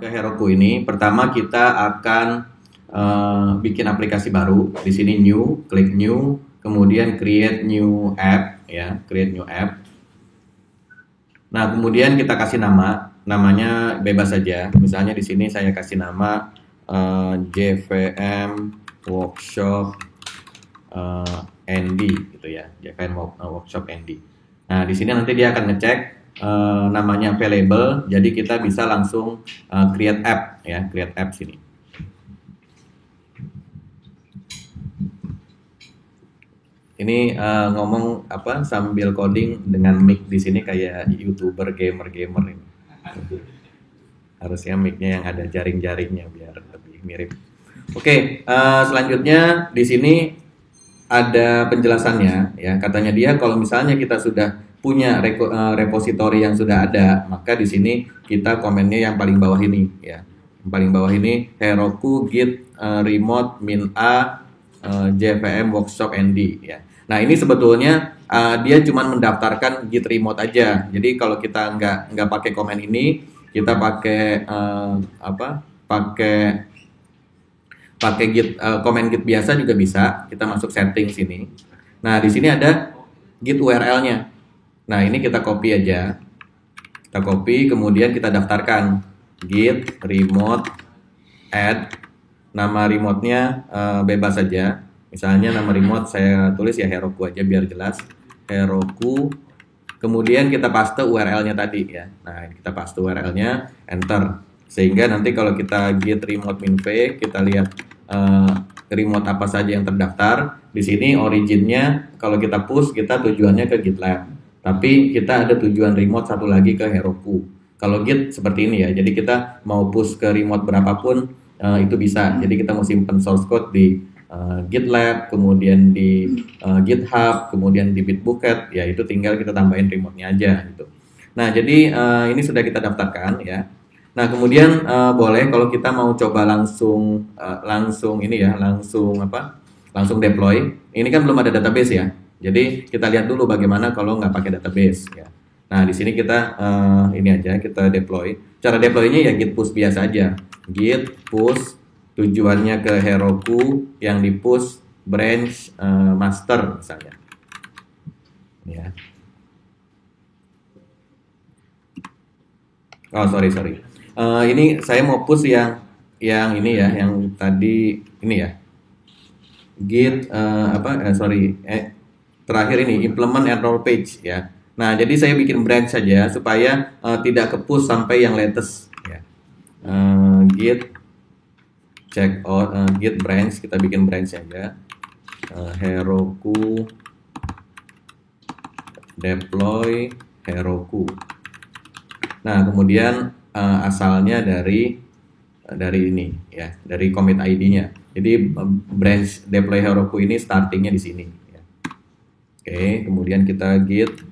ke Heroku ini, pertama kita akan bikin aplikasi baru. Di sini new, klik new, kemudian create new app ya, create new app. Nah, kemudian kita kasih namanya bebas saja. Misalnya di sini saya kasih nama JVM Workshop ND gitu ya, JVM Workshop ND. Nah, di sini nanti dia akan ngecek namanya available, jadi kita bisa langsung create app ya, create app sini. Ini ngomong apa sambil coding dengan mic di sini kayak YouTuber gamer ini. Harusnya mic-nya yang ada jaring-jaringnya biar lebih mirip. Oke, selanjutnya di sini ada penjelasannya ya. Katanya dia kalau misalnya kita sudah punya repository yang sudah ada, maka di sini kita komennya yang paling bawah ini ya. Yang paling bawah ini Heroku git remote min a JVM Workshop ND ya. Nah, ini sebetulnya dia cuma mendaftarkan git remote aja. Jadi kalau kita nggak pakai komen ini, kita pakai pakai git komen git biasa juga bisa. Kita masuk setting sini. Nah, di sini ada git URL-nya. Nah, ini kita copy aja. Kita copy, kemudian kita daftarkan git remote add. Nama remote-nya bebas saja. Misalnya nama remote saya tulis ya Heroku aja biar jelas. Heroku. Kemudian kita paste URL-nya tadi ya. Nah, kita paste URL-nya, enter. Sehingga nanti kalau kita git remote min v, kita lihat remote apa saja yang terdaftar. Di sini originnya kalau kita push, kita tujuannya ke GitLab. Tapi kita ada tujuan remote satu lagi ke Heroku. Kalau Git seperti ini ya. Jadi kita mau push ke remote berapapun itu bisa. Jadi kita mau simpen source code di GitLab, kemudian di GitHub, kemudian di Bitbucket, ya itu tinggal kita tambahin remote-nya aja gitu. Nah, jadi ini sudah kita daftarkan ya. Nah, kemudian boleh kalau kita mau coba langsung ini ya, langsung deploy. Ini kan belum ada database ya. Jadi kita lihat dulu bagaimana kalau nggak pakai database ya. Nah, di sini kita ini aja kita deploy. Cara deploy-nya ya git push biasa aja. Git push tujuannya ke Heroku, yang di push branch master misalnya. Ya. Oh, sorry. Ini saya mau push yang ini ya, yang tadi ini ya. Git terakhir ini implement enroll page ya. Nah, jadi saya bikin branch saja supaya tidak ke-push sampai yang latest ya. Git check out git branch, kita bikin branch saja. Heroku deploy Heroku. Nah, kemudian asalnya dari ini ya, dari commit ID-nya. Jadi branch deploy Heroku ini startingnya di sini. Oke, kemudian kita git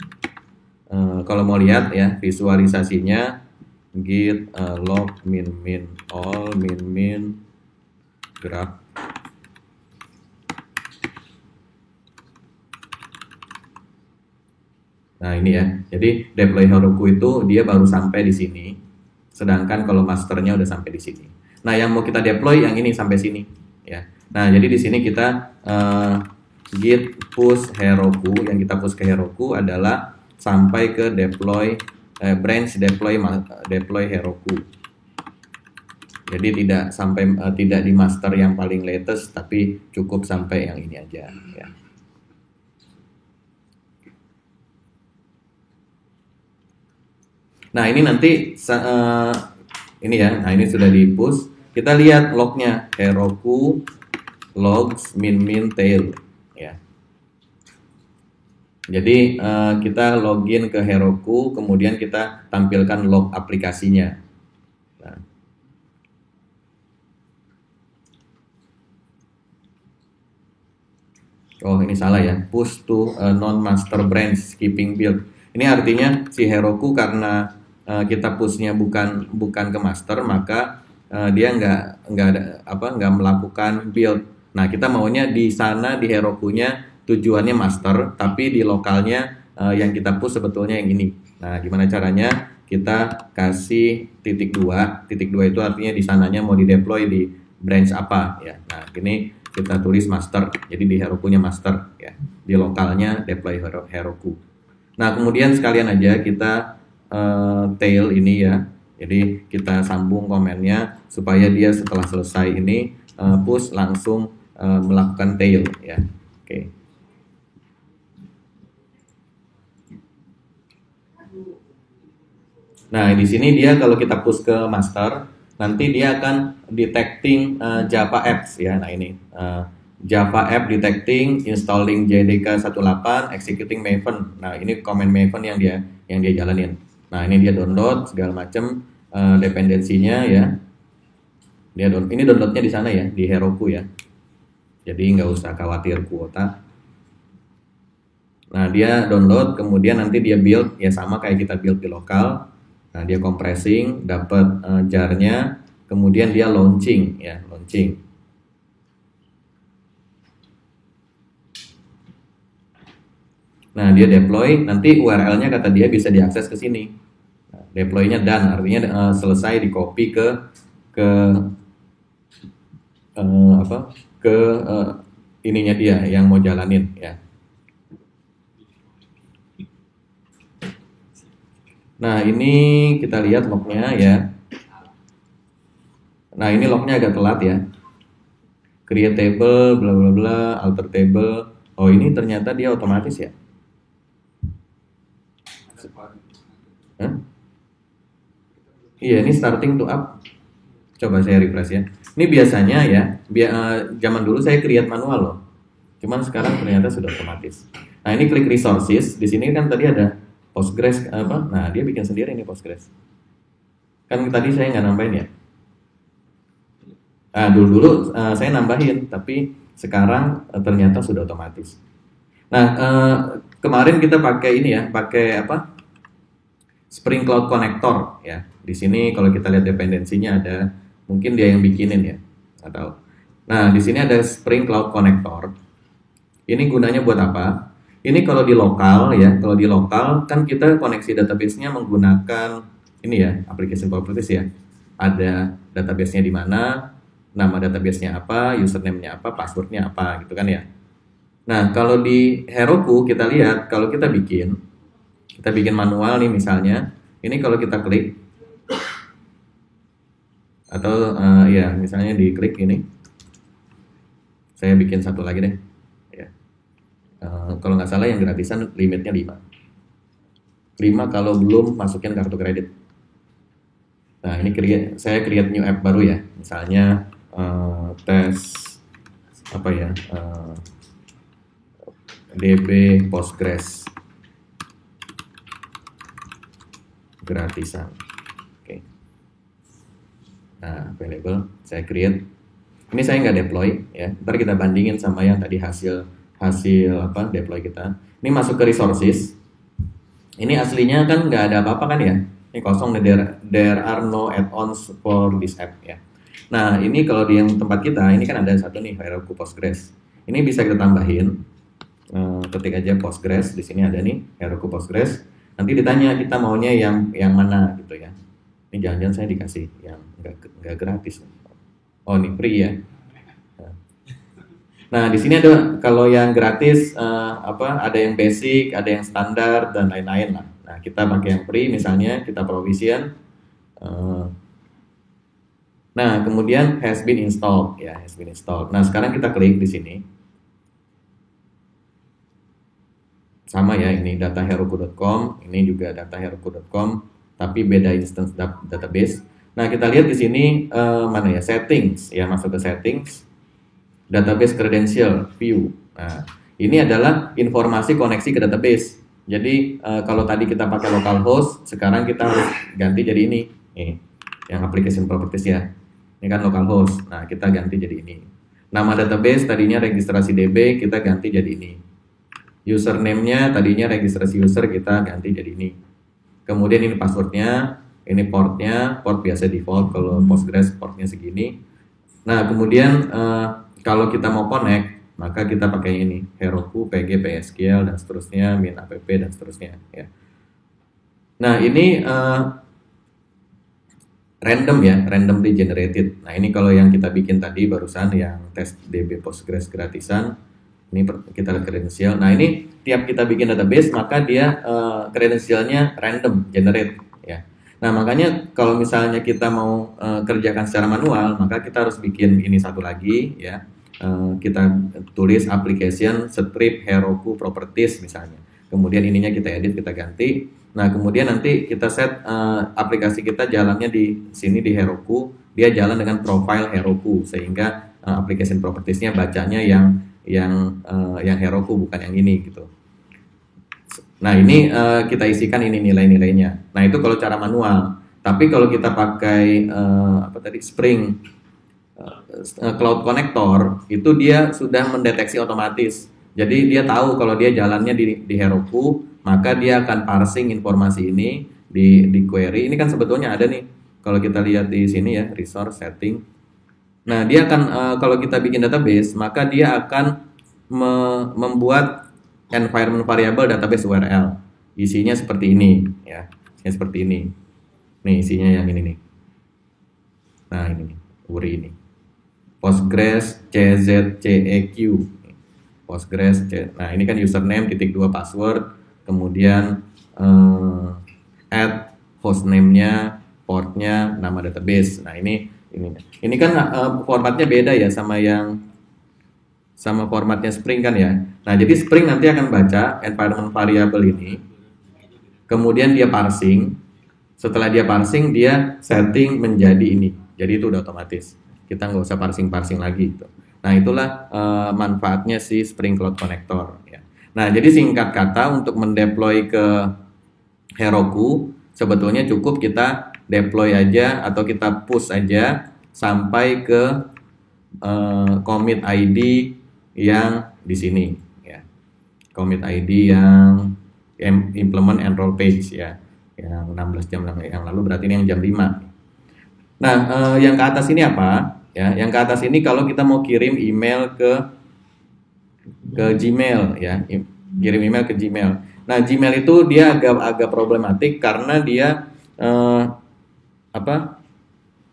kalau mau lihat ya visualisasinya git log min all min graph. Nah, ini ya. Jadi deploy Heroku itu dia baru sampai di sini. Sedangkan kalau masternya udah sampai di sini. Nah, yang mau kita deploy yang ini sampai sini ya. Nah, jadi di sini kita git push Heroku, yang kita push ke Heroku adalah sampai ke deploy branch deploy Heroku. Jadi tidak di master yang paling latest, tapi cukup sampai yang ini aja ya. Nah, ini nanti ini ya. Nah, ini sudah di push. Kita lihat lognya Heroku logs min tail ya. Jadi kita login ke Heroku, kemudian kita tampilkan log aplikasinya. Nah. Oh, ini salah ya. Push to non master branch skipping build. Ini artinya si Heroku karena kita pushnya bukan ke master, maka dia nggak melakukan build. Nah, kita maunya di sana di Herokunya tujuannya master, tapi di lokalnya yang kita push sebetulnya yang ini. Nah, gimana caranya? kita kasih titik 2. Titik 2 itu artinya di sananya mau di deploy di branch apa ya. Nah, ini kita tulis master. Jadi di Heroku-nya master ya. Di lokalnya deploy Heroku. Nah, kemudian sekalian aja kita tail ini ya. Jadi kita sambung komennya supaya dia setelah selesai ini push langsung melakukan tail ya. Oke. Nah, di sini dia kalau kita push ke master, nanti dia akan detecting Java apps ya. Nah, ini Java app detecting, installing JDK 18, executing Maven. Nah, ini command Maven yang dia jalanin. Nah, ini dia download segala macam dependensinya ya. Ini downloadnya di sana ya, di Heroku ya. Jadi nggak usah khawatir kuota. Nah, dia download, kemudian nanti dia build ya sama kayak kita build di lokal. Nah, dia compressing, dapat jar-nya, kemudian dia launching ya, launching. Nah, dia deploy, nanti URL-nya kata dia bisa diakses ke sini. Nah, deploy-nya done, artinya selesai di copy ke ininya dia yang mau jalanin ya. Nah, ini kita lihat lognya ya. Nah, ini lognya agak telat ya. Create table, bla bla bla, alter table. Oh, ini ternyata dia otomatis ya. Hah? Iya, ini starting to up. Coba saya refresh ya. Ini biasanya ya, zaman dulu saya create manual loh. Cuman sekarang ternyata sudah otomatis. Nah, ini klik resources. Di sini kan tadi ada Postgres apa? Nah, dia bikin sendiri ini Postgres. Kan tadi saya nggak nambahin ya. Nah, dulu saya nambahin, tapi sekarang ternyata sudah otomatis. Nah, kemarin kita pakai ini ya, pakai apa? Spring Cloud Connector ya. Di sini kalau kita lihat dependensinya ada, mungkin dia yang bikinin ya, atau. Nah, di sini ada Spring Cloud Connector. Ini gunanya buat apa? Ini kalau di lokal ya, kalau di lokal kan kita koneksi database-nya menggunakan ini ya, application properties ya. Ada database-nya di mana, nama database-nya apa, username-nya apa, password-nya apa gitu kan ya. Nah, kalau di Heroku kita lihat kalau kita bikin manual nih misalnya, ini kalau kita klik atau ya misalnya diklik ini, saya bikin satu lagi deh. Kalau nggak salah yang gratisan limitnya 5 kalau belum masukin kartu kredit. Nah, ini saya create new app baru ya, misalnya tes apa ya, DB Postgres gratisan. Oke. Nah, available saya create. Ini saya nggak deploy ya, ntar kita bandingin sama yang tadi hasil apa deploy kita. Ini masuk ke resources. Ini aslinya kan nggak ada apa-apa kan ya. Ini kosong, there are no add-ons for this app ya. Nah, ini kalau di yang tempat kita ini kan ada satu nih Heroku Postgres. Ini bisa kita tambahin. Ketik aja Postgres, di sini ada nih Heroku Postgres. Nanti ditanya kita maunya yang mana gitu ya. Ini jangan-jangan saya dikasih yang nggak gratis. Oh, ini free ya. Nah, di sini ada kalau yang gratis ada yang basic, ada yang standar dan lain-lain lah. Nah, kita pakai yang free misalnya, kita provision. Nah, kemudian has been installed ya, has been installed. Nah, sekarang kita klik di sini. Sama ya, ini dataheroku.com, ini juga dataheroku.com, tapi beda instance database. Nah, kita lihat di sini mana ya, settings ya, masuk ke settings. Database credential view. Nah, ini adalah informasi koneksi ke database. Jadi kalau tadi kita pakai localhost, sekarang kita harus ganti jadi ini. Nih, yang application properties ya. Ini kan localhost. Nah, kita ganti jadi ini. Nama database tadinya registrasi DB, kita ganti jadi ini. Username-nya tadinya registrasi user, kita ganti jadi ini. Kemudian ini password-nya, ini port-nya, port biasa default kalau Postgres portnya segini. Nah, kemudian kalau kita mau connect, maka kita pakai ini, Heroku, PG, PSQL, dan seterusnya, min app, dan seterusnya. Ya. Nah, ini random ya, randomly generated. Nah, ini kalau yang kita bikin tadi barusan yang tes DB Postgres gratisan, ini kita lihat kredensial. Nah, ini tiap kita bikin database maka dia kredensialnya random generate ya. Nah, makanya kalau misalnya kita mau kerjakan secara manual, maka kita harus bikin ini satu lagi ya. Kita tulis application strip Heroku properties misalnya. Kemudian ininya kita edit, kita ganti. Nah, kemudian nanti kita set aplikasi kita jalannya di sini di Heroku, dia jalan dengan profile Heroku sehingga application propertiesnya bacanya yang Heroku bukan yang ini gitu. Nah, ini kita isikan ini nilai-nilainya. Nah, itu kalau cara manual. Tapi kalau kita pakai Spring Cloud Connector, itu dia sudah mendeteksi otomatis. Jadi dia tahu kalau dia jalannya di Heroku, maka dia akan parsing informasi ini di query. Ini kan sebetulnya ada nih. Kalau kita lihat di sini ya, resource setting. Nah, dia akan kalau kita bikin database, maka dia akan membuat environment variable database URL. Isinya seperti ini ya. Isinya seperti ini. Nih, isinya yang ini nih. Nah, ini nih, URI ini. Postgres CZCEQ. Postgres. Nah, ini kan username ×2 password, kemudian add hostname-nya, portnya, nama database. Nah, ini kan formatnya beda ya sama formatnya Spring kan ya. Nah, jadi Spring nanti akan baca environment variable ini, kemudian dia parsing. Setelah dia parsing, dia setting menjadi ini. Jadi itu udah otomatis. Kita nggak usah parsing lagi gitu. Nah, itulah manfaatnya si Spring Cloud Connector ya. Nah, jadi singkat kata untuk mendeploy ke Heroku sebetulnya cukup kita deploy aja atau kita push aja sampai ke commit ID yang di sini ya. Commit ID yang implement enroll page ya. Yang 16 jam yang lalu berarti ini yang jam 5. Nah, yang ke atas ini apa? Ya, yang ke atas ini kalau kita mau kirim email ke Gmail ya, kirim email ke Gmail. Nah, Gmail itu dia agak problematik karena dia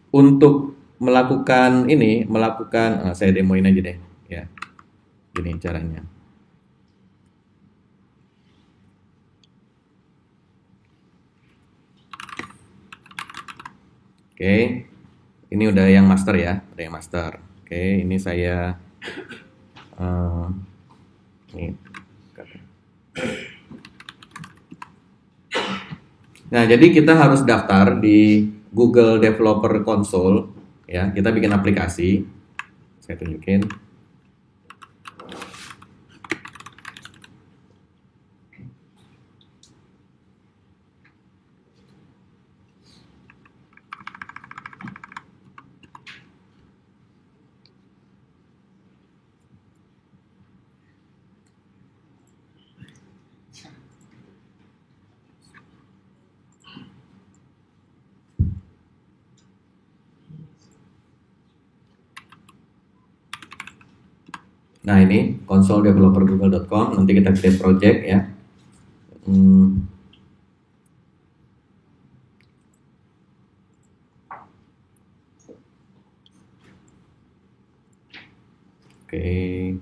untuk melakukan saya demoin aja deh ya. Gini caranya. Oke. Ini udah yang master ya, udah yang master. Oke, ini saya ini. Nah, jadi kita harus daftar di Google Developer Console ya. Kita bikin aplikasi. Saya tunjukin. Nah, ini consoledevelopergoogle.com. Nanti kita create project ya. Oke.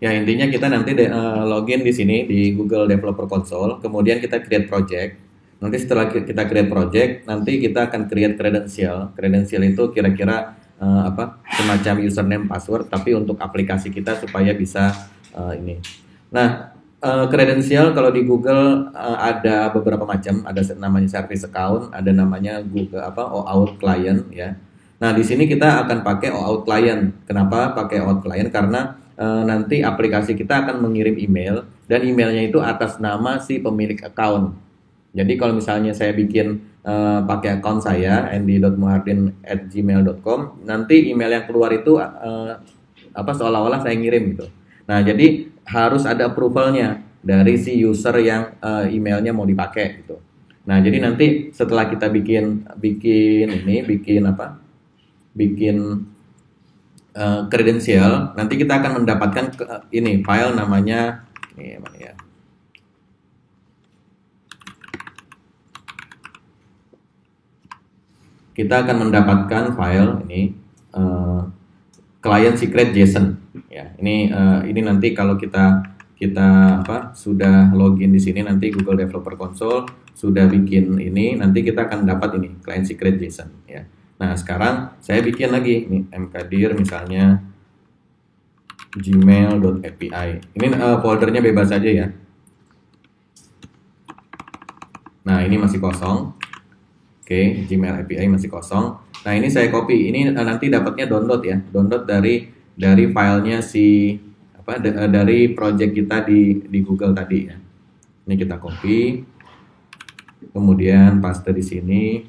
Ya, intinya kita nanti login di sini di Google Developer Console, kemudian kita create project. Nanti setelah kita create project, nanti kita akan create credential. Credential itu kira-kira semacam username password tapi untuk aplikasi kita supaya bisa ini. Nah, Kredensial kalau di Google ada beberapa macam, ada namanya service account, ada namanya Google OAuth client ya. Nah, di sini kita akan pakai OAuth client. Kenapa pakai OAuth client? Karena nanti aplikasi kita akan mengirim email dan emailnya itu atas nama si pemilik account. Jadi kalau misalnya saya bikin pakai account saya andy.muhardin@gmail.com, nanti email yang keluar itu seolah-olah saya ngirim gitu. Nah, jadi harus ada approvalnya dari si user yang emailnya mau dipakai gitu. Nah, jadi nanti setelah kita bikin kredensial, nanti kita akan mendapatkan file namanya ini mana ya? Kita akan mendapatkan file ini client secret JSON ya. Ini nanti kalau kita sudah login di sini, nanti Google Developer Console sudah bikin ini, nanti kita akan dapat ini client secret JSON ya. Nah, sekarang saya bikin lagi nih mkdir misalnya gmail.api. Ini foldernya bebas saja ya. Nah, ini masih kosong. Oke, Gmail API masih kosong. Nah, ini saya copy. Ini nanti dapatnya download ya. Download dari filenya dari project kita di Google tadi ya. Ini kita copy. Kemudian paste di sini.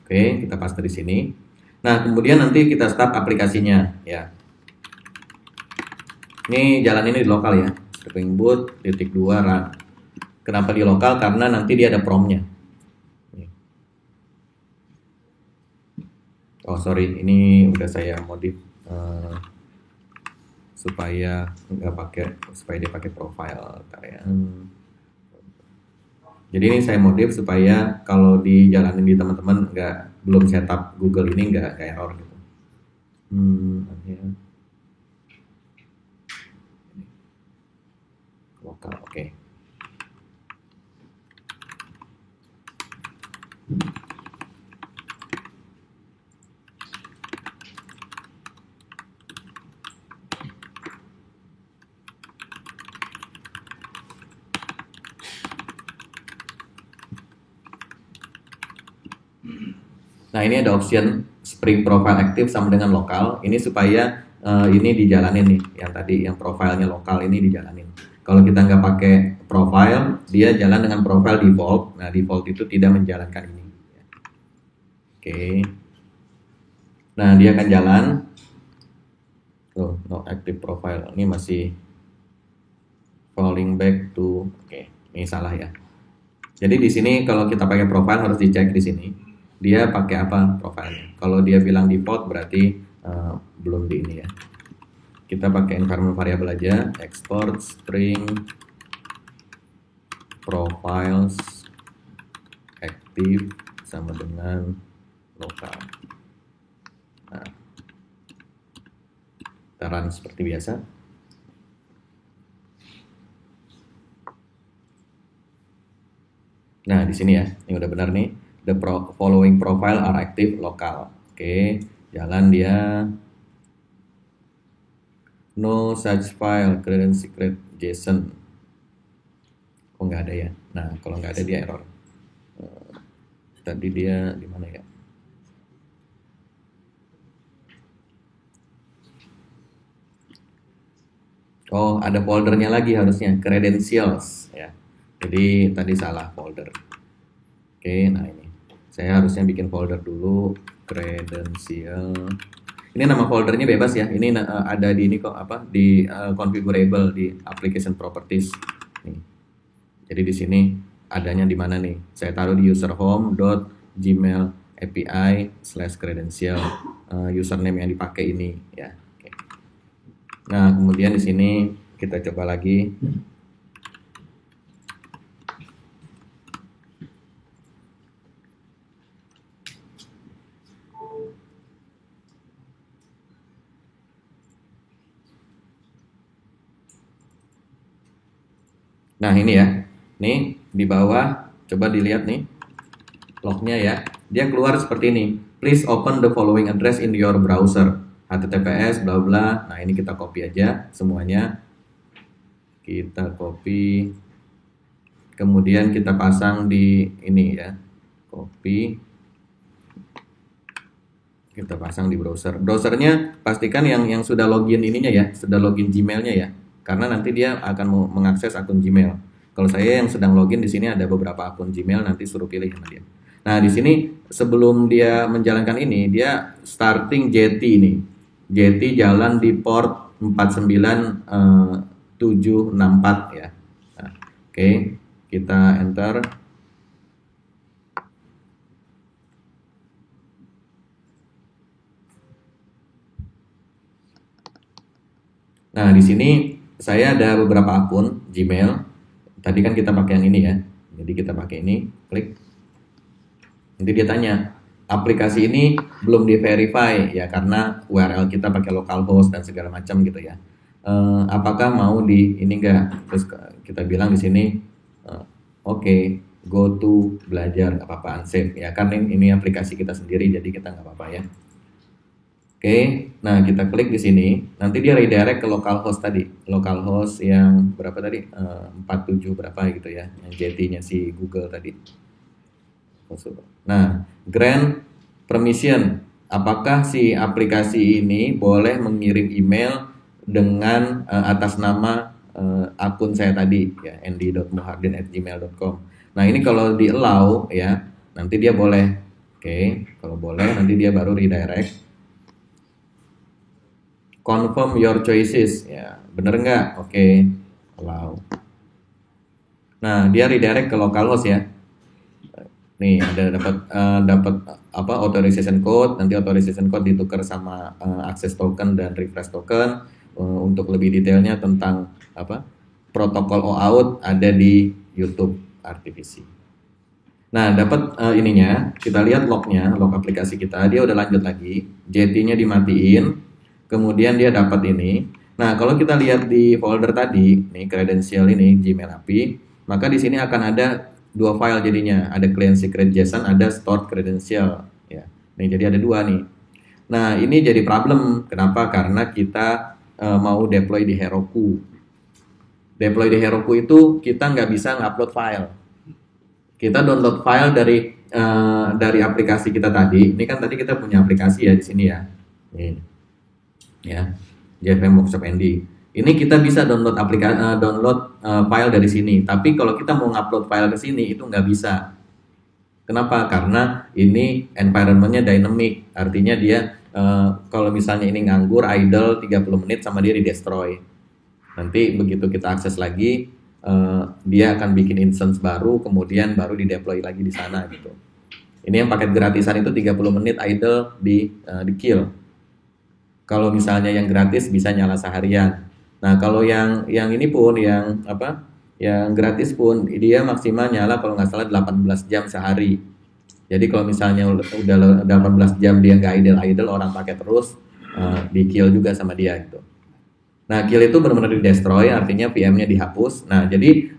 Oke, kita paste di sini. Nah, kemudian nanti kita start aplikasinya ya. Ini jalan ini di lokal ya, Spring Boot .2 run. Kenapa di lokal? Karena nanti dia ada promnya. Oh sorry, ini udah saya modif supaya dia pakai profile. Jadi ini saya modif supaya kalau dijalanin di teman-teman belum setup Google ini nggak error gitu. Lokal, oke. Nah, ini ada option Spring Profile Active sama dengan lokal. Ini supaya ini dijalanin nih, yang tadi yang profilnya lokal ini dijalanin. Kalau kita nggak pakai profile, dia jalan dengan profile default. Nah, default itu tidak menjalankan ini. Oke. Nah, dia akan jalan. No active profile. Ini masih falling back to. Oke, ini salah ya. Jadi di sini kalau kita pakai profile harus dicek di sini. Dia pakai apa profilnya? Kalau dia bilang default berarti belum di ini ya. Kita pakai environment variable aja, export string profiles active sama dengan lokal. Nah, kita run seperti biasa. Nah, di sini ya, ini udah benar nih. The following profile are active lokal. Oke, jalan dia. No such file, credential secret JSON. Oh, nggak ada ya. Nah, kalau nggak ada dia error. Tadi dia di mana ya? Oh, ada foldernya lagi harusnya, credentials ya. Jadi tadi salah folder. Oke, nah ini. Saya harusnya bikin folder dulu, credential. Ini nama foldernya bebas ya. Ini ada di ini kok di configurable di application properties. Nih. Jadi di sini adanya di mana nih? Saya taruh di userhome.gmail.api/credential username yang dipakai ini ya. Oke. Nah, kemudian di sini kita coba lagi. Nah, ini ya. Nih di bawah coba dilihat nih lognya ya. Dia keluar seperti ini. please open the following address in your browser, https bla bla. Nah, ini kita copy aja semuanya. Kita copy. Kemudian kita pasang di ini ya. Copy. Kita pasang di browser. Browsernya pastikan yang sudah login ininya ya, sudah login Gmailnya ya. Karena nanti dia akan mengakses akun Gmail. Kalau saya yang sedang login di sini ada beberapa akun Gmail, nanti suruh pilih sama dia. Nah, di sini sebelum dia menjalankan ini, dia starting JT ini. JT jalan di port 49764 ya. Nah, oke, kita enter. Nah, di sini saya ada beberapa akun Gmail. Tadi kan kita pakai yang ini ya. Jadi kita pakai ini, klik. Nanti dia tanya, aplikasi ini belum di-verify ya karena URL kita pakai localhost dan segala macam gitu ya. Apakah mau di ini enggak? Terus kita bilang di sini oke, go to belajar nggak apa-apa unsave ya, karena ini aplikasi kita sendiri jadi kita nggak apa-apa ya. Oke, nah kita klik di sini, nanti dia redirect ke localhost tadi, localhost yang berapa tadi, 47 berapa gitu ya, yang JT-nya si Google tadi. Nah, grant permission, apakah si aplikasi ini boleh mengirim email dengan atas nama akun saya tadi ya, andy.muhardin@gmail.com. Nah, ini kalau di allow ya, nanti dia boleh. Oke, kalau boleh nanti dia baru redirect. Confirm your choices ya, bener nggak? Oke, allow. Nah, dia redirect ke localhost ya. Nih ada dapat apa, authorization code, nanti authorization code ditukar sama access token dan refresh token. Untuk lebih detailnya tentang apa protokol OAuth ada di YouTube RTVC. Nah, dapat ininya, kita lihat lognya, log aplikasi kita, dia udah lanjut lagi, JT-nya dimatiin. Kemudian dia dapat ini. Nah, kalau kita lihat di folder tadi, nih credential ini Gmail API, maka di sini akan ada dua file jadinya, ada client secret JSON, ada stored credential ya. Nih jadi ada dua nih. Nah, ini jadi problem. Kenapa? Karena kita mau deploy di Heroku. Deploy di Heroku itu kita nggak bisa ngupload file. Kita download file dari aplikasi kita tadi. Ini kan tadi kita punya aplikasi ya di sini ya. Nih. Ya, JFM Workshop Andy. Ini kita bisa download file dari sini. Tapi kalau kita mau ngupload file ke sini itu nggak bisa. Kenapa? Karena ini environment-nya dynamic. Artinya dia kalau misalnya ini nganggur idle 30 menit sama dia di destroy. Nanti begitu kita akses lagi, dia akan bikin instance baru, kemudian baru di deploy lagi di sana gitu. Ini yang paket gratisan itu 30 menit idle di kill. Kalau misalnya yang gratis bisa nyala seharian. Nah, kalau yang ini pun yang gratis pun dia maksimal nyala kalau nggak salah 18 jam sehari. Jadi kalau misalnya udah 18 jam dia nggak idle, orang pakai terus, di kill juga sama dia gitu. Nah, kill itu benar-benar di destroy, artinya VM-nya dihapus. Nah, jadi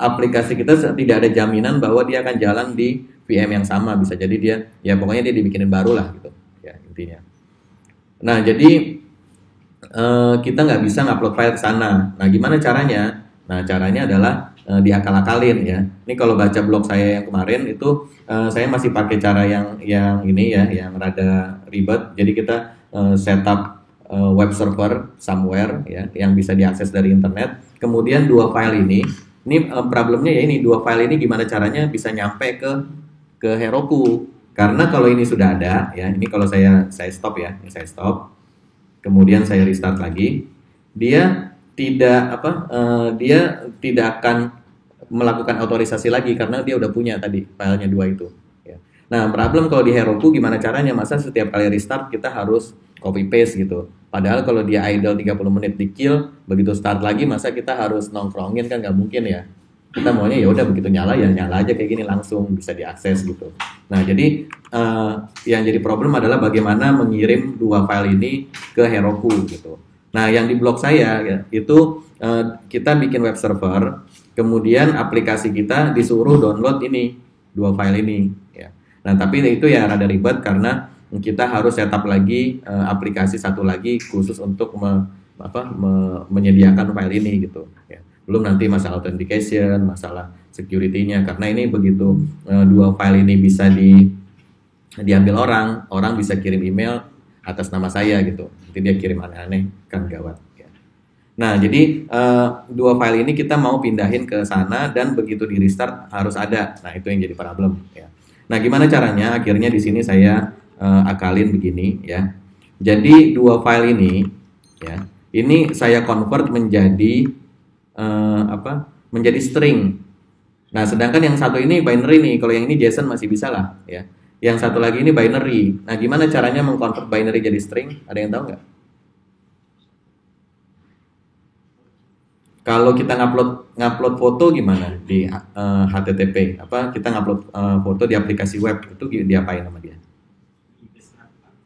aplikasi kita tidak ada jaminan bahwa dia akan jalan di VM yang sama. Bisa jadi dia, ya pokoknya dia dibikinin baru lah gitu, ya intinya. Nah, jadi kita nggak bisa ngupload file ke sana. Nah, gimana caranya? Nah, caranya adalah diakal-akalin ya. Ini kalau baca blog saya yang kemarin itu saya masih pakai cara yang ini ya, yang rada ribet. Jadi kita setup web server somewhere ya, yang bisa diakses dari internet. Kemudian dua file ini problemnya ya, ini dua file ini gimana caranya bisa nyampe ke Heroku. Karena kalau ini sudah ada ya, ini kalau saya stop ya, saya stop. Kemudian saya restart lagi, dia tidak akan melakukan otorisasi lagi karena dia udah punya tadi filenya dua itu ya. Nah, problem kalau di Heroku gimana caranya? Masa setiap kali restart kita harus copy paste gitu. Padahal kalau dia idle 30 menit di kill, begitu start lagi masa kita harus nongkrongin, kan nggak mungkin ya. Kita maunya ya udah begitu nyala ya nyala aja kayak gini langsung bisa diakses gitu. Nah, jadi yang jadi problem adalah bagaimana mengirim dua file ini ke Heroku gitu. Nah, yang di blog saya ya, itu kita bikin web server, kemudian aplikasi kita disuruh download ini dua file ini ya. Nah, tapi itu ya rada ribet karena kita harus setup lagi aplikasi satu lagi khusus untuk menyediakan file ini gitu. Ya. Belum nanti masalah authentication, masalah security-nya karena ini begitu dua file ini bisa diambil orang, orang bisa kirim email atas nama saya gitu. Nanti dia kirim aneh-aneh kan gawat. Ya. Nah, jadi dua file ini kita mau pindahin ke sana dan begitu di restart harus ada. Nah, itu yang jadi problem. Ya. Nah, gimana caranya? Akhirnya di sini saya akalin begini ya. Jadi dua file ini ya, ini saya convert menjadi menjadi string. Nah, sedangkan yang satu ini binary nih. Kalau yang ini JSON masih bisa lah ya. Yang satu lagi ini binary. Nah, gimana caranya mengkonvert binary jadi string? Ada yang tahu nggak? Kalau kita ngupload foto gimana di HTTP? Kita ngupload foto di aplikasi web itu diapain sama dia?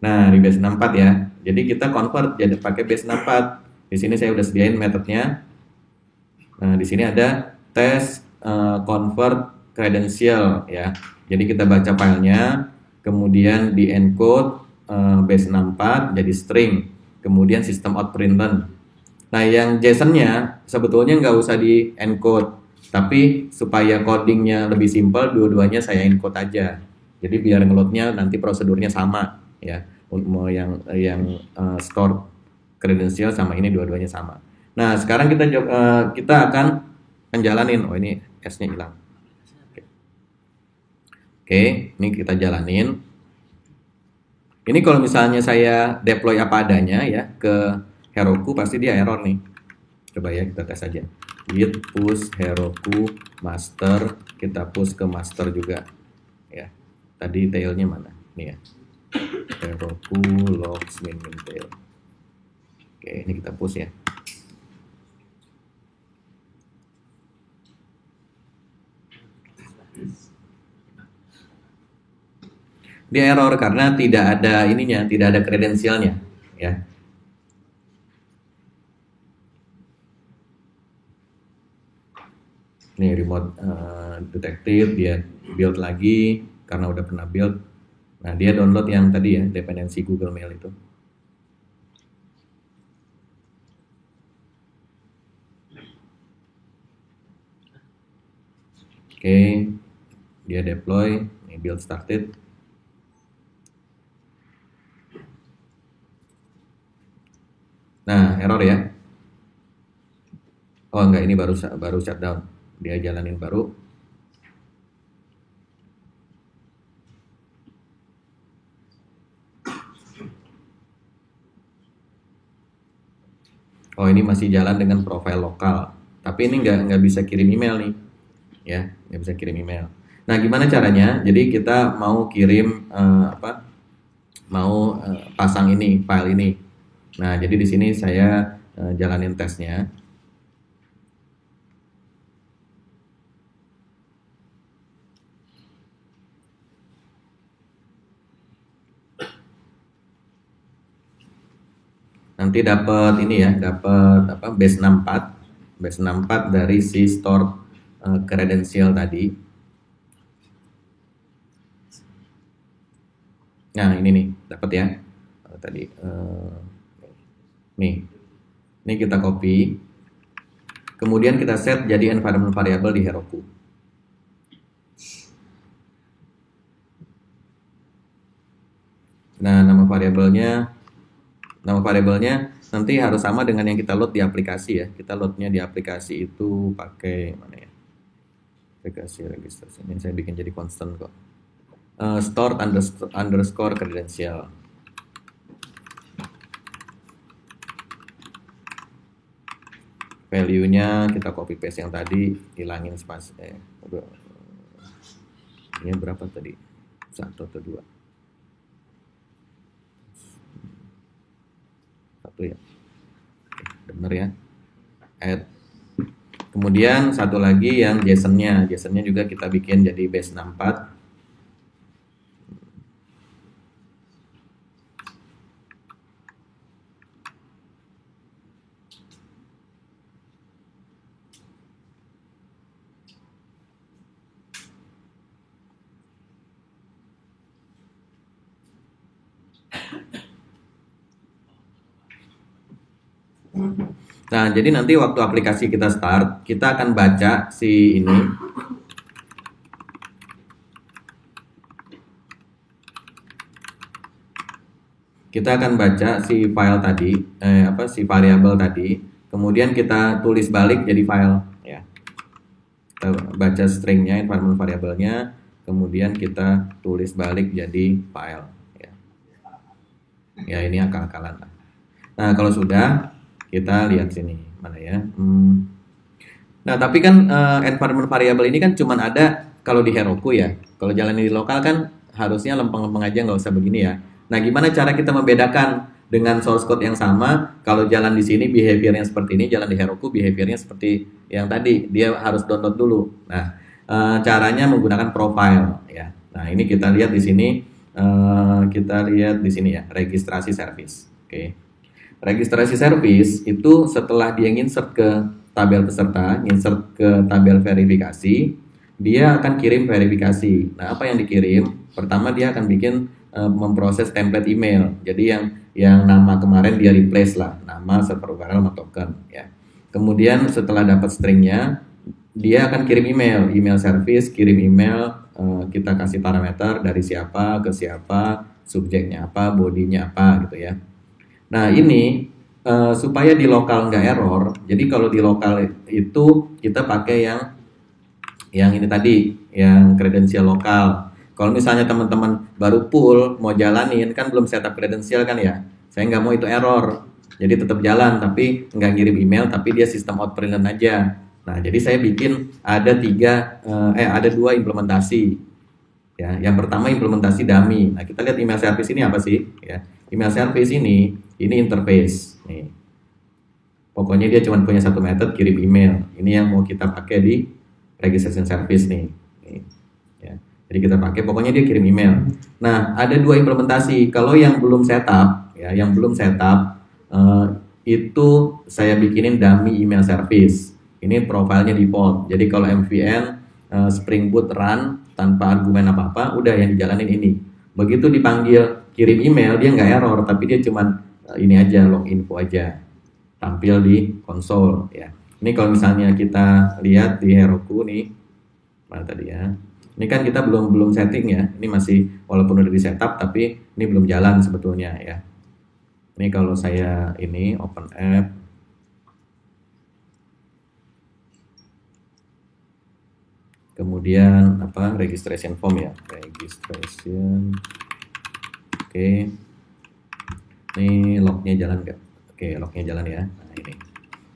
Nah, di base 64 ya. Jadi kita convert jadi pakai base 64. Di sini saya udah sediain metodenya. Nah, di sini ada tes convert credential ya. Jadi kita baca filenya, kemudian di encode base 64 jadi string, kemudian system out println. Nah, yang JSON-nya sebetulnya nggak usah di encode, tapi supaya codingnya lebih simpel, dua-duanya saya encode aja. Jadi biar ngeloadnya nanti prosedurnya sama ya. Yang store credential sama ini dua-duanya sama. Nah, sekarang kita akan menjalanin. Oh, ini S-nya hilang. Oke, ini kita jalanin. Ini kalau misalnya saya deploy apa adanya ya ke Heroku pasti dia error nih. Coba ya kita tes aja. Git push Heroku master, kita push ke master juga. Ya. Tadi tailnya mana? Nih ya. Heroku logs min tail. Oke, ini kita push ya. Dia error karena tidak ada ininya, tidak ada kredensialnya, ya. Ini remote detective dia build lagi karena udah pernah build. Nah, dia download yang tadi ya, dependensi Google Mail itu. Oke, dia deploy, ini build started. Nah, error ya. Oh enggak, ini baru shutdown. Dia jalanin baru. Oh, ini masih jalan dengan profile lokal. Tapi ini nggak bisa kirim email nih. Ya, nggak bisa kirim email. Nah, gimana caranya? Jadi kita mau kirim mau pasang ini file ini. Nah, jadi di sini saya jalanin tesnya. Nanti dapat ini ya, dapat base 64 dari si store credential tadi. Nah, ini nih, dapat ya. Tadi nih. Ini kita copy. Kemudian kita set jadi environment variable di Heroku. Nah, nama variabelnya nanti harus sama dengan yang kita load di aplikasi ya. Kita loadnya di aplikasi itu pakai mana ya? Aplikasi registrasi. Ini saya bikin jadi constant kok. Stored underscore credential. Value-nya kita copy paste yang tadi, hilangin spasi. Ini berapa tadi? 1 atau 2? 1 ya. Bener ya. Add. Kemudian satu lagi yang JSON-nya. JSON-nya juga kita bikin jadi base 64. Nah, jadi nanti waktu aplikasi kita start, kita akan baca si ini. Kita akan baca si file tadi, si variabel tadi, kemudian kita tulis balik jadi file, ya. Kita baca stringnya, environment variabelnya, kemudian kita tulis balik jadi file, ya. Ya, ini akal-akalan. Nah, kalau sudah, kita lihat sini, mana ya? Nah, tapi kan environment variable ini kan cuma ada kalau di Heroku ya. Kalau jalan di lokal kan harusnya lempeng-lempeng aja, nggak usah begini ya. Nah, gimana cara kita membedakan dengan source code yang sama? Kalau jalan di sini behaviornya seperti ini, jalan di Heroku behaviornya seperti yang tadi, dia harus download dulu. Nah, caranya menggunakan profile ya. Nah, ini kita lihat di sini, ya, registrasi service. Oke. Registrasi service itu setelah dia insert ke tabel peserta, insert ke tabel verifikasi, dia akan kirim verifikasi. Nah, apa yang dikirim? Pertama dia akan bikin memproses template email. Jadi yang nama kemarin dia replace lah, nama, server URL, sama token ya. Kemudian setelah dapat stringnya, dia akan kirim email service, kirim email, kita kasih parameter dari siapa ke siapa, subjeknya apa, bodinya apa gitu ya. Nah, ini supaya di lokal nggak error. Jadi kalau di lokal itu kita pakai yang ini tadi, yang kredensial lokal. Kalau misalnya teman-teman baru pull, mau jalanin, kan belum setup kredensial kan ya. Saya nggak mau itu error. Jadi tetap jalan, tapi nggak ngirim email, tapi dia sistem outprint aja. Nah, jadi saya bikin ada dua implementasi. Ya, yang pertama implementasi dummy. Nah, kita lihat email service ini apa sih? Ya, email service ini interface. Nih. Pokoknya dia cuma punya satu method kirim email. Ini yang mau kita pakai di registration service nih. Ya. Jadi kita pakai, pokoknya dia kirim email. Nah, ada dua implementasi. Kalau yang belum setup, ya, itu saya bikinin dummy email service. Ini profilnya default. Jadi kalau MVN Spring Boot run tanpa argumen apa-apa, udah yang dijalanin ini. Begitu dipanggil kirim email, dia nggak error, tapi dia cuman ini aja, log info aja, tampil di konsol ya. Ini kalau misalnya kita lihat di Heroku nih, mana tadi ya? Ini kan kita belum setting ya. Ini masih walaupun udah di setup, tapi ini belum jalan sebetulnya ya. Ini kalau saya ini open app, kemudian registration form ya, registration. Oke. Ini lognya jalan nggak? Oke, lognya jalan ya. Nah, ini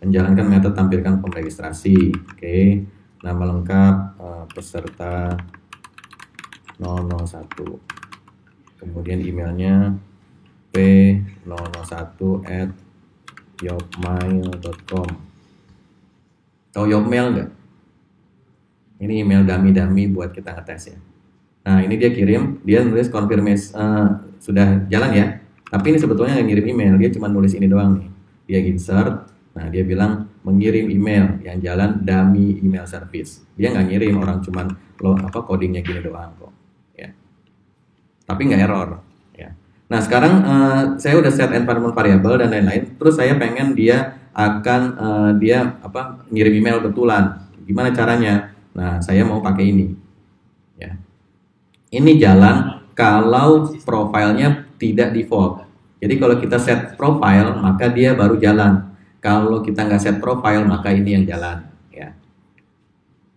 menjalankan metode tampilkan form registrasi. Oke, nama lengkap peserta 001. Kemudian emailnya p001@yopmail.com. Tahu Yopmail nggak? Ini email dummy buat kita ngetes ya. Nah, ini dia kirim, dia nulis confirmation sudah jalan ya. Tapi ini sebetulnya nggak ngirim email, dia cuma nulis ini doang nih. Dia insert, nah dia bilang mengirim email yang jalan dummy email service. Dia nggak ngirim, orang cuman codingnya gini doang kok. Ya. Tapi nggak error. Ya. Nah sekarang saya udah set environment variable dan lain-lain. Terus saya pengen dia akan ngirim email betulan. Gimana caranya? Nah saya mau pakai ini. Ya. Ini jalan kalau profilnya tidak default. Jadi kalau kita set profile, maka dia baru jalan. Kalau kita nggak set profile, maka ini yang jalan. Ya.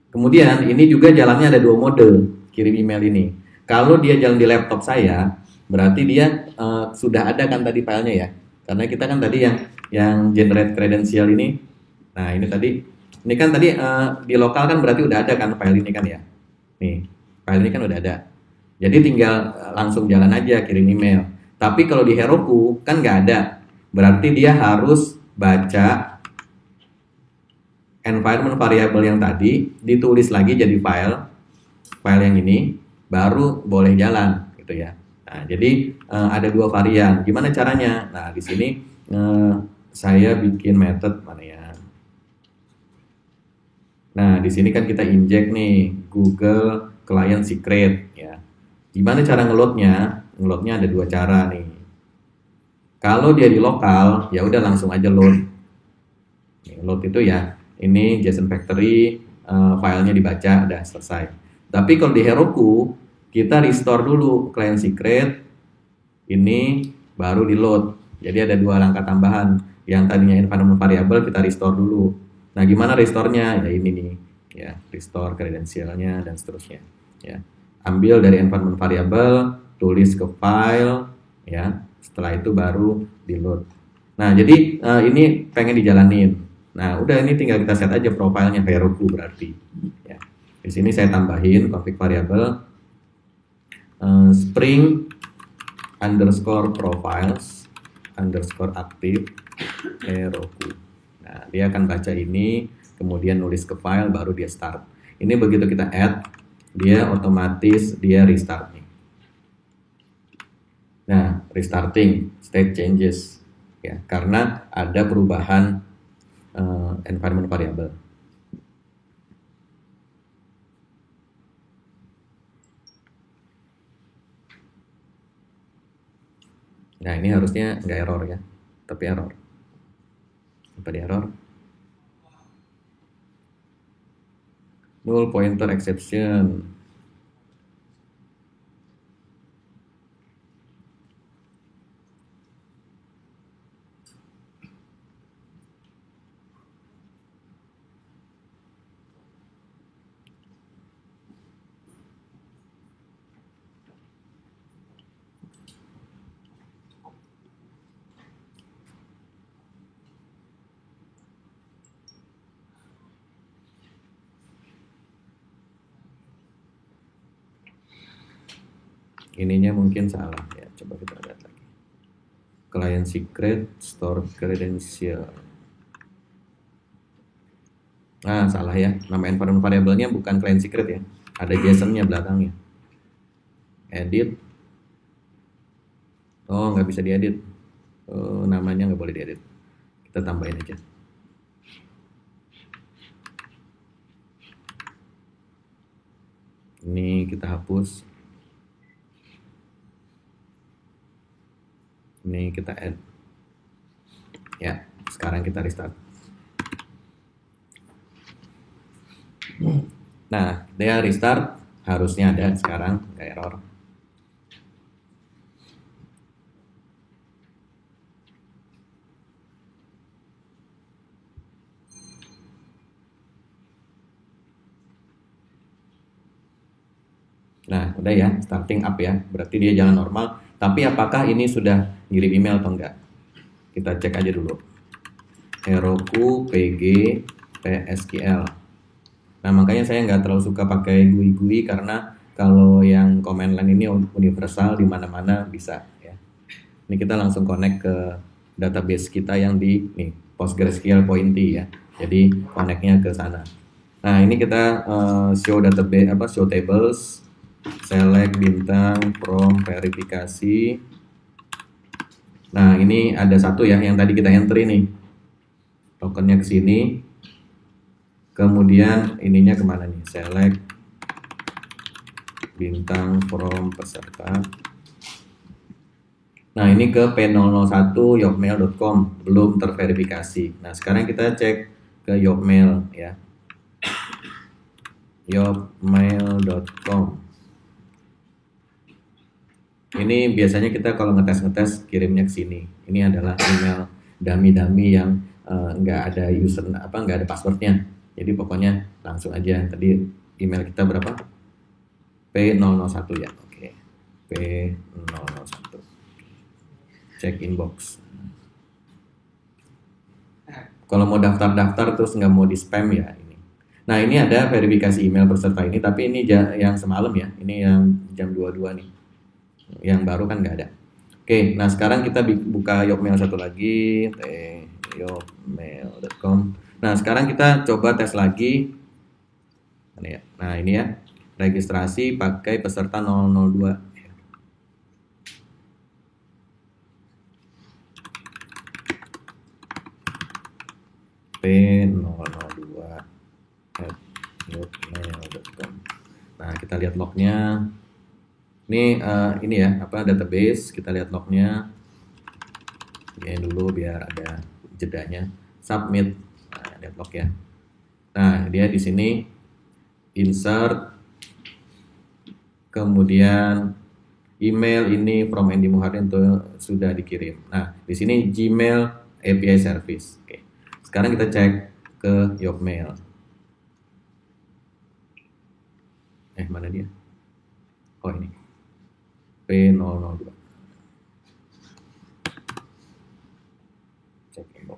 Kemudian ini juga jalannya ada dua mode kirim email ini. Kalau dia jalan di laptop saya, berarti dia sudah ada kan tadi filenya ya. Karena kita kan tadi yang generate credential ini. Nah ini kan tadi di lokal kan berarti udah ada kan file ini kan ya. Nih file ini kan udah ada. Jadi tinggal langsung jalan aja kirim email. Tapi kalau di Heroku kan nggak ada. Berarti dia harus baca environment variable yang tadi, ditulis lagi jadi file yang ini, baru boleh jalan gitu ya. Nah, jadi ada dua varian. Gimana caranya? Nah, di sini saya bikin method mana ya? Nah, di sini kan kita inject nih Google Client Secret ya. Gimana cara ngeloadnya? Ngeloadnya ada dua cara nih. Kalau dia di lokal, ya udah langsung aja load. Load itu ya ini JSON Factory, filenya dibaca, udah selesai. Tapi kalau di Heroku kita restore dulu client secret, ini baru di load. Jadi ada 2 langkah tambahan. Yang tadinya environment variable kita restore dulu. Nah, gimana restore-nya? Ya ini nih, ya restore kredensialnya dan seterusnya. Ya, ambil dari environment variable, tulis ke file, ya. Setelah itu baru di load. Nah, jadi ini pengen dijalanin. Nah, udah ini tinggal kita set aja profilnya Heroku berarti. Ya. Di sini saya tambahin config variable spring underscore profiles underscore aktif Heroku. Nah, dia akan baca ini, kemudian nulis ke file, baru dia start. Ini begitu kita add, dia otomatis dia restart nih. Nah, restarting state changes, ya, karena ada perubahan environment variable. Nah, ini harusnya nggak error ya, tapi error. Apa di error? Null pointer exception. Ininya mungkin salah ya, coba kita lihat lagi. Client secret store credential. Nah, salah ya, nama environment variable-nya bukan client secret ya, ada JSON-nya belakangnya. Edit. Oh, nggak bisa diedit. Namanya nggak boleh diedit. Kita tambahin aja. Ini kita hapus. Ini kita add. Ya, sekarang kita restart. Nah, dia restart harusnya ada sekarang, nggak error. Nah, udah ya, starting up ya, berarti dia jalan normal. Tapi apakah ini sudah ngirim email atau enggak? Kita cek aja dulu. Heroku PG PSQL. Nah, makanya saya nggak terlalu suka pakai GUI karena kalau yang command line ini universal, di mana-mana bisa ya. Ini kita langsung connect ke database kita yang di nih PostgreSQL Pointy ya. Jadi connect-nya ke sana. Nah, ini kita show database show tables, select bintang from verifikasi. Nah, ini ada satu ya yang tadi kita entry nih. Tokennya ke sini. Kemudian ininya kemana nih? Select bintang from peserta. Nah, ini ke p001yopmail.com, belum terverifikasi. Nah, sekarang kita cek ke Yopmail ya. Yopmail.com. Ini biasanya kita kalau ngetes kirimnya ke sini. Ini adalah email dummy yang nggak ada user nggak ada passwordnya. Jadi pokoknya langsung aja. Tadi email kita berapa? P001 ya. Oke. P001. Cek inbox. Kalau mau daftar terus nggak mau di spam ya ini. Nah, ini ada verifikasi email peserta ini, tapi ini yang semalam ya. Ini yang jam 22 nih. Yang baru kan nggak ada. Oke, nah sekarang kita buka Yopmail satu lagi, yopmail.com. Nah, sekarang kita coba tes lagi. Nah, ini ya, registrasi pakai peserta 002. P002@yopmail.com. Nah, kita lihat lognya. Ini ini ya, database. Kita lihat lognya. Ini dulu biar ada jedanya. Submit. Nah, deadlock ya. Nah, dia di sini insert, kemudian email ini from Andy Muharrin itu sudah dikirim. Nah, di sini Gmail API service. Oke. Sekarang kita cek ke Yokmail. Mana dia? Oh, ini. P002. Cek inbox.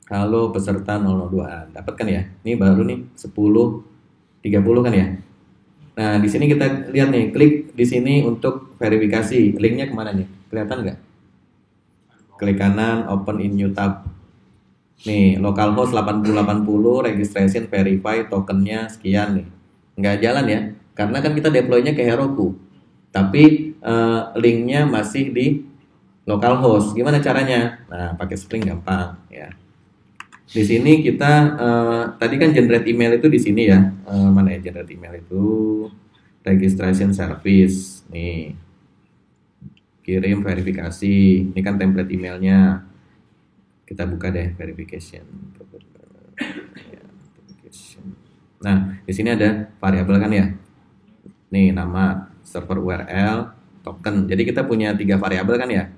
Halo peserta 002. Dapat kan ya? Ini baru nih 10.30 kan ya? Nah, di sini kita lihat nih, klik di sini untuk verifikasi. Linknya kemana nih? Kelihatan nggak? Klik kanan, open in new tab. Nih, localhost 8080, registration verify, tokennya sekian nih. Nggak jalan ya, karena kan kita deploy-nya ke Heroku. Tapi linknya masih di localhost. Gimana caranya? Nah, pakai Spring gampang ya. Di sini kita tadi kan generate email itu di sini ya. Mana ya generate email itu? Registration service. Nih. Kirim verifikasi. Ini kan template emailnya. Kita buka deh verification. Nah, di sini ada variabel kan ya. Nih nama, server URL, token. Jadi kita punya 3 variabel kan ya.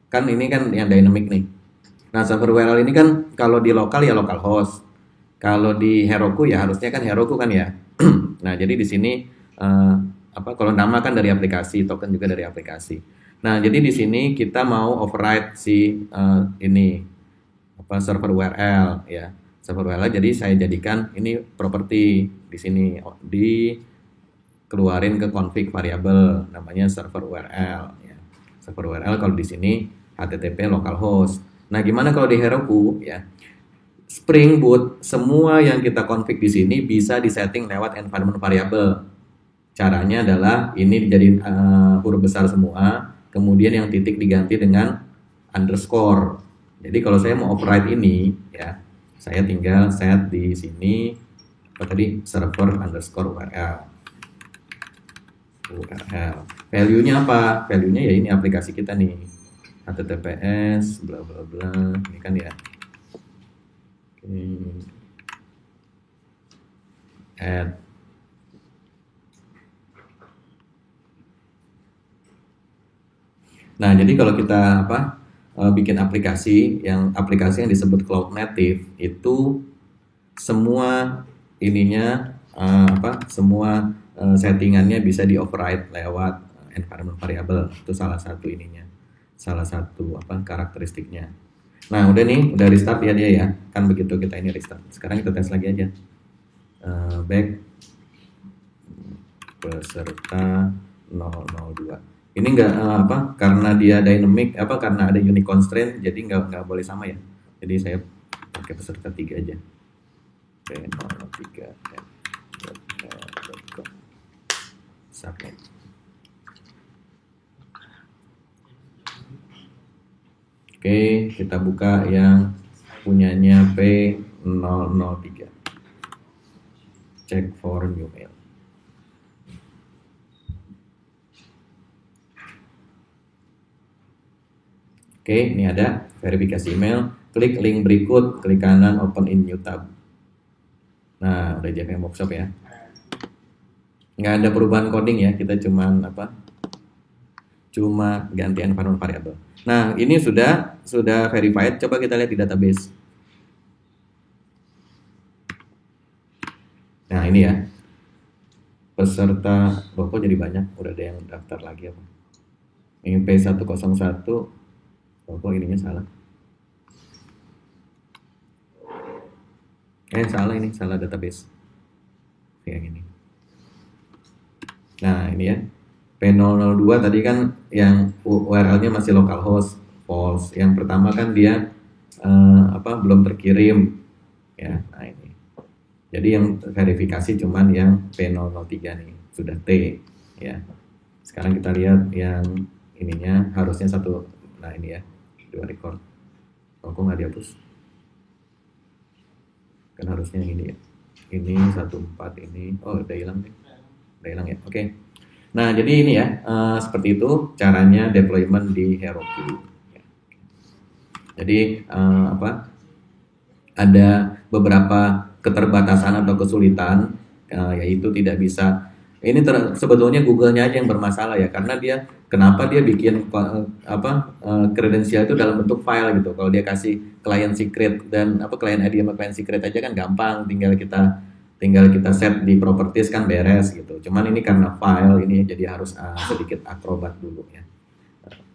Kan ini kan yang dynamic nih. Nah, server URL ini kan kalau di lokal ya localhost. Kalau di Heroku ya harusnya kan Heroku kan ya. Nah, jadi di sini kalau nama kan dari aplikasi, token juga dari aplikasi. Nah, jadi di sini kita mau override si server URL ya. Server URL jadi saya jadikan ini properti di sini dikeluarin ke config variabel namanya server URL ya. Server URL kalau di sini HTTP localhost. Nah, gimana kalau di Heroku ya? Spring Boot semua yang kita config di sini bisa disetting lewat environment variable. Caranya adalah ini dijadiin huruf besar semua, kemudian yang titik diganti dengan underscore. Jadi kalau saya mau override ini ya, saya tinggal set di sini server underscore URL. Value-nya apa? Value-nya ya ini aplikasi kita nih. HTTPS bla bla bla ini kan ya. Add. Nah, jadi kalau kita bikin aplikasi yang disebut cloud native itu semua ininya semua settingannya bisa di override lewat environment variable. Itu salah satu ininya. Salah satu karakteristiknya. Nah, udah restart ya dia ya. Kan begitu kita ini restart. Sekarang kita tes lagi aja. Back peserta 002. Ini enggak karena dia dynamic karena ada unique constraint jadi enggak boleh sama ya. Jadi saya pakai peserta 3 aja. P03 submit. Oke, kita buka yang punyanya P003. Check for new mail. Oke, ini ada verifikasi email. Klik link berikut, klik kanan, open in new tab. Nah, udah JVM Workshop ya. Nggak ada perubahan coding ya, kita cuma ganti environment variable. Nah, ini sudah verified. Coba kita lihat di database. Nah, ini ya. Peserta, kok jadi banyak? Udah ada yang daftar lagi apa? Ini P101. Kok ininya salah? Salah database. Yang ini. Nah, ini ya. P002 tadi kan yang URL-nya masih localhost false. Yang pertama kan dia belum terkirim ya. Nah, ini. Jadi yang verifikasi cuman yang P003 nih, sudah T ya. Sekarang kita lihat yang ininya harusnya satu. Nah, ini ya. 2 record. Kok nggak dihapus? Kan harusnya yang ini ya. Ini 14 ini. Oh, udah hilang nih. Udah hilang ya. Oke. Nah, jadi ini ya, seperti itu caranya deployment di Heroku. Jadi ada beberapa keterbatasan atau kesulitan, yaitu tidak bisa. Ini sebetulnya Google-nya aja yang bermasalah ya, karena kenapa dia bikin kredensial itu dalam bentuk file gitu. Kalau dia kasih client secret dan client ID sama client secret aja kan gampang, tinggal kita set di properties kan beres gitu. Cuman ini karena file ini jadi harus sedikit akrobat dulu ya.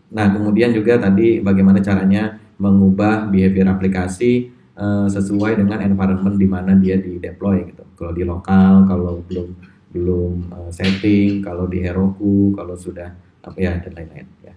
Nah, kemudian juga tadi bagaimana caranya mengubah behavior aplikasi sesuai dengan environment di mana dia di deploy gitu. Kalau di lokal, kalau belum setting, kalau di Heroku, kalau sudah dan lain-lain ya.